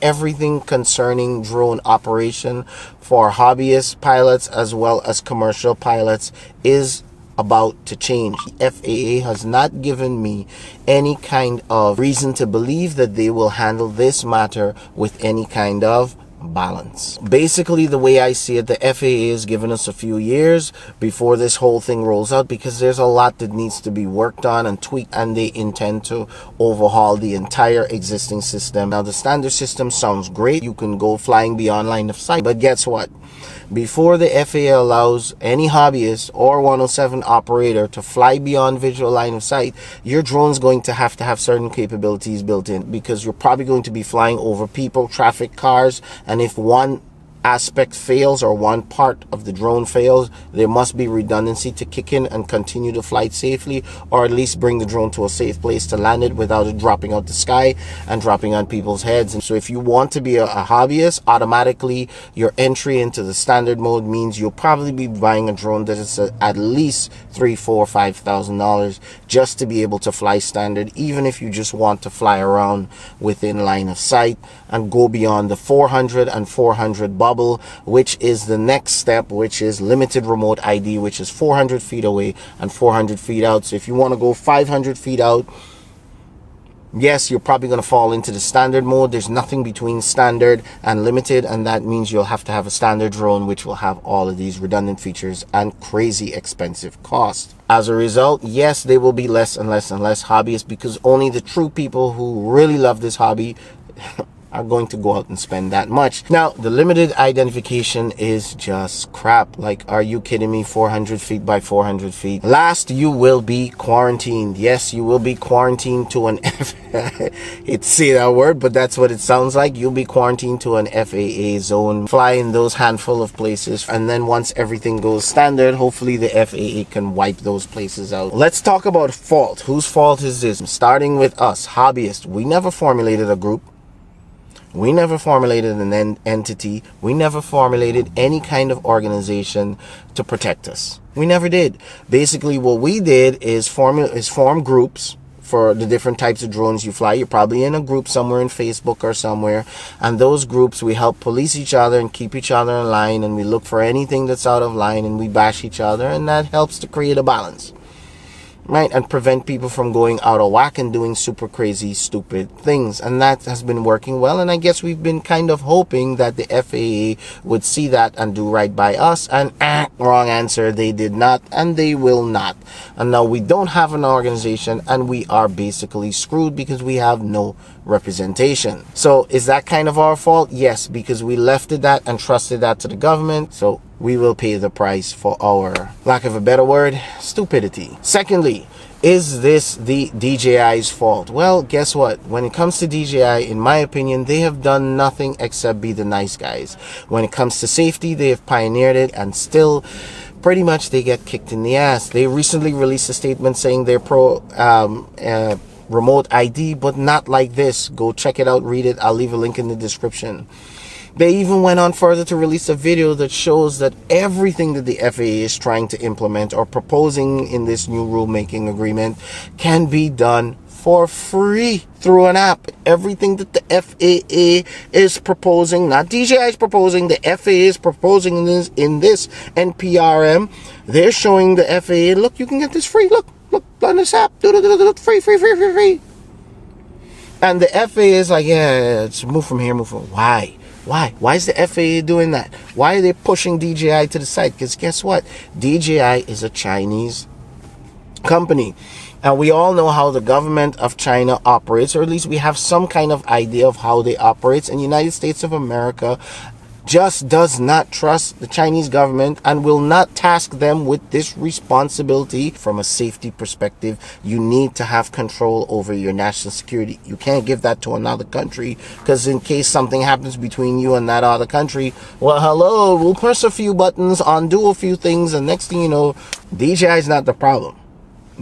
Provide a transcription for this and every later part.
everything concerning drone operation for hobbyist pilots as well as commercial pilots is about to change. The FAA has not given me any kind of reason to believe that they will handle this matter with any kind of balance. Basically, the way I see it, the FAA has given us a few years before this whole thing rolls out, because there's a lot that needs to be worked on and tweaked, and they intend to overhaul the entire existing system. Now, the standard system sounds great. You can go flying beyond line of sight, but guess what? Before the FAA allows any hobbyist or 107 operator to fly beyond visual line of sight, your drone's going to have certain capabilities built in, because you're probably going to be flying over people, traffic, cars, and if one aspect fails or one part of the drone fails, there must be redundancy to kick in and continue the flight safely, or at least bring the drone to a safe place to land it without it dropping out the sky and dropping on people's heads. And so if you want to be a hobbyist, automatically your entry into the standard mode means you'll probably be buying a drone that is at least $3,000, $4,000, $5,000 just to be able to fly standard, even if you just want to fly around within line of sight and go beyond the 400 and 400 bubble, which is the next step, which is limited remote ID, which is 400 feet away and 400 feet out. So if you want to go 500 feet out, yes, you're probably going to fall into the standard mode. There's nothing between standard and limited, and that means you'll have to have a standard drone which will have all of these redundant features and crazy expensive cost. As a result, yes, there will be less and less and less hobbyists, because only the true people who really love this hobby are going to go out and spend that much. Now, the limited identification is just crap. Like, are you kidding me? 400 feet by 400 feet. Last, you will be quarantined. Yes, you will be quarantined to an hate to say that word, but that's what it sounds like. You'll be quarantined to an FAA zone, fly in those handful of places, and then once everything goes standard, hopefully the FAA can wipe those places out. Let's talk about fault. Whose fault is this? Starting with us, hobbyists. We never formulated a group. We never formulated an entity. We never formulated any kind of organization to protect us. We never did. Basically, what we did is form groups for the different types of drones you fly. You're probably in a group somewhere in Facebook or somewhere, and those groups, we help police each other and keep each other in line, and we look for anything that's out of line and we bash each other, and that helps to create a balance, right, and prevent people from going out of whack and doing super crazy stupid things. And that has been working well, and I guess we've been kind of hoping that the FAA would see that and do right by us, and wrong answer, they did not, and they will not. And now we don't have an organization, and we are basically screwed because we have no representation. So is that kind of our fault? Yes, because we left it that and trusted that to the government. So we will pay the price for our, lack of a better word, stupidity. Secondly, is this the DJI's fault? Well, guess what? When it comes to DJI, in my opinion, they have done nothing except be the nice guys. When it comes to safety, they have pioneered it, and still pretty much they get kicked in the ass. They recently released a statement saying they're pro remote ID, but not like this. Go check it out, read it. I'll leave a link in the description. They even went on further to release a video that shows that everything that the FAA is trying to implement or proposing in this new rulemaking agreement can be done for free through an app. Everything that the FAA is proposing, not DJI is proposing, the FAA is proposing in this NPRM, they're showing the FAA, look, you can get this free. Look, on this app, free. And the FAA is like, yeah, it's move from here, move from. Why? Why is the FAA doing that? Why are they pushing DJI to the side? Because guess what? DJI is a Chinese company. And we all know how the government of China operates, or at least we have some kind of idea of how they operate. And the United States of America just does not trust the Chinese government and will not task them with this responsibility. From a safety perspective, you need to have control over your national security. You can't give that to another country, because in case something happens between you and that other country, well, hello, we'll press a few buttons, undo a few things, and next thing you know, DJI is not the problem.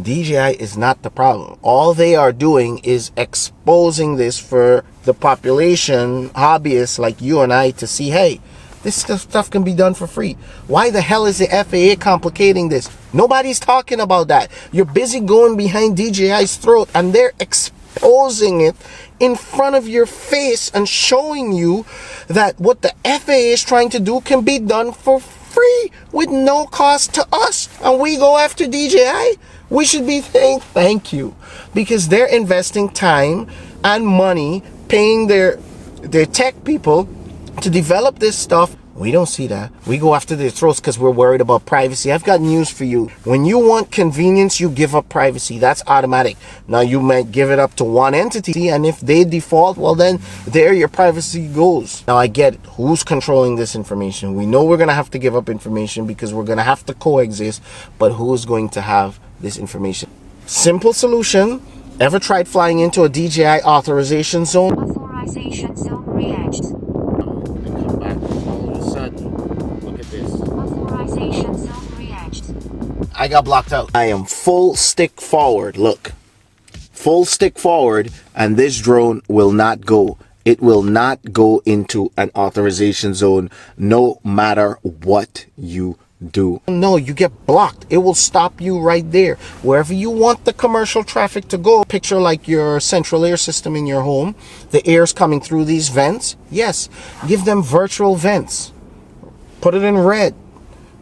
DJI is not the problem. All they are doing is exposing this for the population, hobbyists like you and I, to see, hey, this stuff can be done for free. Why the hell is the FAA complicating this? Nobody's talking about that. You're busy going behind DJI's throat, and they're exposing posing it in front of your face and showing you that what the FAA is trying to do can be done for free with no cost to us, and we go after DJI. We should be saying thank you, because they're investing time and money paying their tech people to develop this stuff. We don't see that. We go after their throats because we're worried about privacy. I've got news for you. When you want convenience, you give up privacy. That's automatic. Now, you might give it up to one entity, and if they default, well, then there your privacy goes. Now, I get it. Who's controlling this information? We know we're going to have to give up information because we're going to have to coexist, but who's going to have this information? Simple solution. Ever tried flying into a DJI authorization zone? Authorization zone reached. Authorization zone reached. I got blocked out. I am full stick forward. Look, full stick forward, and this drone will not go. It will not go into an authorization zone no matter what you do. No, you get blocked. It will stop you right there. Wherever you want the commercial traffic to go, picture like your central air system in your home. The air's coming through these vents. Yes, give them virtual vents. Put it in red.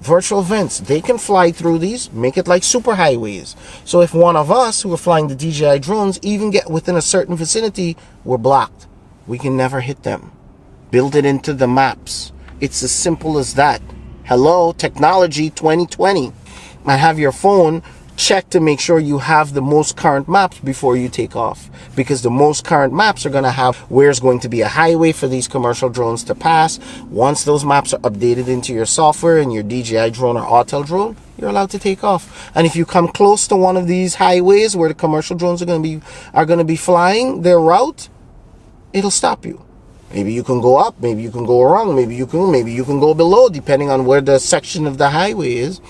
Virtual vents. They can fly through these. Make it like superhighways. So if one of us who are flying the DJI drones even get within a certain vicinity, we're blocked. We can never hit them. Build it into the maps. It's as simple as that. Hello, technology 2020. And have your phone check to make sure you have the most current maps before you take off, because the most current maps are going to have where's going to be a highway for these commercial drones to pass. Once those maps are updated into your software and your DJI drone or Autel drone, you're allowed to take off. And if you come close to one of these highways where the commercial drones are going to be flying their route, it'll stop you. Maybe you can go up, maybe you can go around, maybe you can go below, depending on where the section of the highway is.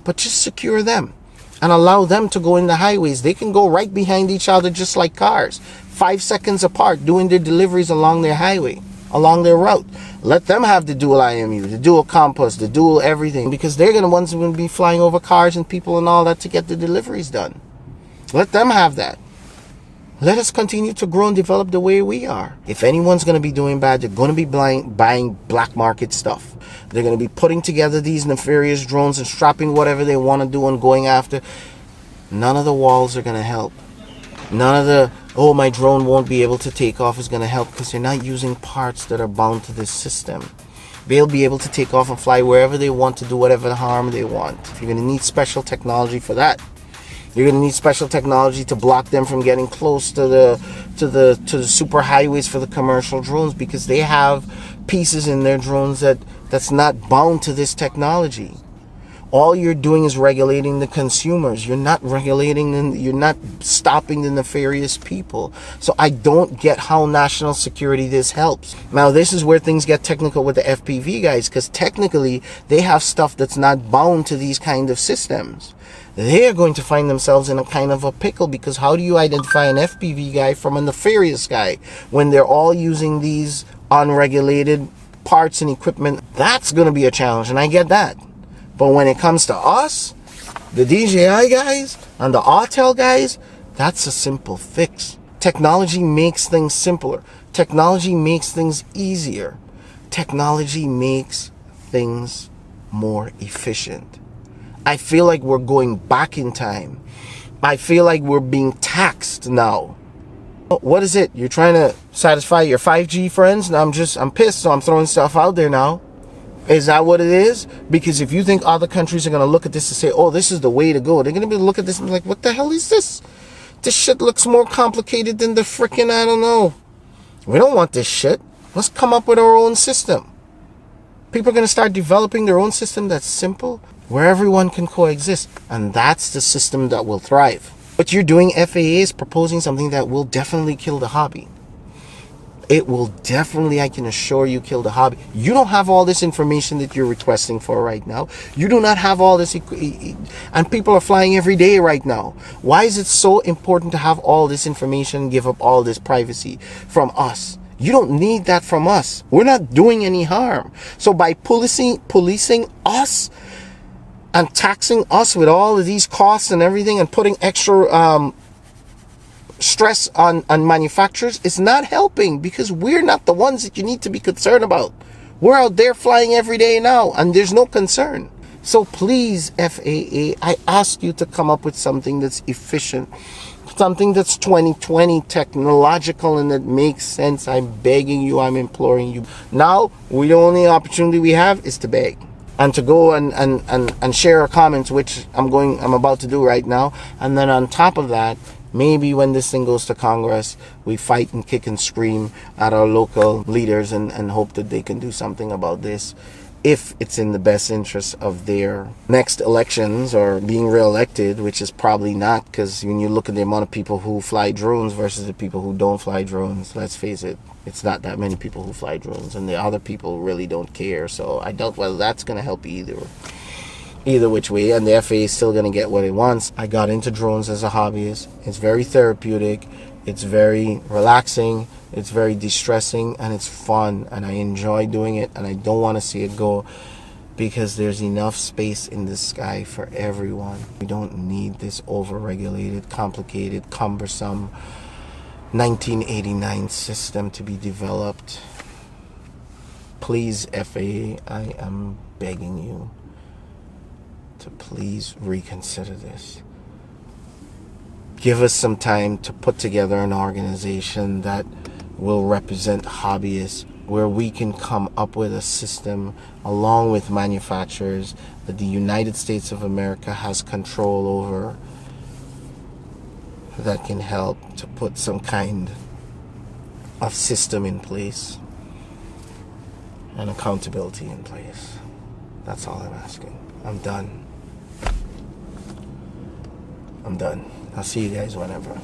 But just secure them and allow them to go in the highways. They can go right behind each other just like cars, 5 seconds apart, doing their deliveries along their highway, along their route. Let them have the dual IMU, the dual compass, the dual everything, because they're the ones who will be flying over cars and people and all that to get the deliveries done. Let them have that. Let us continue to grow and develop the way we are. If anyone's going to be doing bad, they're going to be buying black market stuff. They're going to be putting together these nefarious drones and strapping whatever they want to do and going after. None of the walls are going to help. None of the, oh, my drone won't be able to take off is going to help, because they're not using parts that are bound to this system. They'll be able to take off and fly wherever they want to do whatever harm they want. You're going to need special technology for that. You're going to need special technology to block them from getting close to the super highways for the commercial drones, because they have pieces in their drones that's not bound to this technology. All you're doing is regulating the consumers. You're not regulating, you're not stopping the nefarious people. So I don't get how national security this helps. Now, this is where things get technical with the FPV guys, because technically they have stuff that's not bound to these kind of systems. They are going to find themselves in a kind of a pickle, because how do you identify an FPV guy from a nefarious guy when they're all using these unregulated parts and equipment? That's going to be a challenge, and I get that. But when it comes to us, the DJI guys and the Autel guys, that's a simple fix. Technology makes things simpler. Technology makes things easier. Technology makes things more efficient. I feel like we're going back in time. I feel like we're being taxed now. What is it? You're trying to satisfy your 5G friends? And I'm pissed, so I'm throwing stuff out there now. Is that what it is? Because if you think other countries are going to look at this and say, oh, this is the way to go, they're going to be look at this and be like, what the hell is this? This shit looks more complicated than the freaking, I don't know. We don't want this shit. Let's come up with our own system. People are going to start developing their own system that's simple, where everyone can coexist. And that's the system that will thrive. What you're doing, FAA, is proposing something that will definitely kill the hobby. It will definitely, I can assure you, kill the hobby. You don't have all this information that you're requesting for right now. You do not have all this, and people are flying every day right now. Why is it so important to have all this information, give up all this privacy from us? You don't need that from us. We're not doing any harm. So by policing us and taxing us with all of these costs and everything, and putting extra stress on manufacturers is not helping, because we're not the ones that you need to be concerned about. We're out there flying every day now, and there's no concern. So please, FAA, I ask you to come up with something that's efficient, something that's 2020 technological and that makes sense. I'm begging you, I'm imploring you. Now, the only opportunity we have is to beg and to go and share our comments, which I'm about to do right now. And then on top of that, maybe when this thing goes to Congress, we fight and kick and scream at our local leaders and hope that they can do something about this, if it's in the best interest of their next elections or being reelected, which is probably not, because when you look at the amount of people who fly drones versus the people who don't fly drones, let's face it, it's not that many people who fly drones, and the other people really don't care. So I doubt whether that's going to help either which way, and the FAA is still going to get what it wants. I got into drones as a hobbyist. It's very therapeutic, it's very relaxing, it's very distressing, and it's fun, and I enjoy doing it, and I don't want to see it go, because there's enough space in the sky for everyone. We don't need this over-regulated, complicated, cumbersome 1989 system to be developed. Please, FAA, I am begging you to please reconsider this. Give us some time to put together an organization that will represent hobbyists, where we can come up with a system along with manufacturers that the United States of America has control over, that can help to put some kind of system in place and accountability in place. That's all I'm asking. I'm done. I'll see you guys whenever.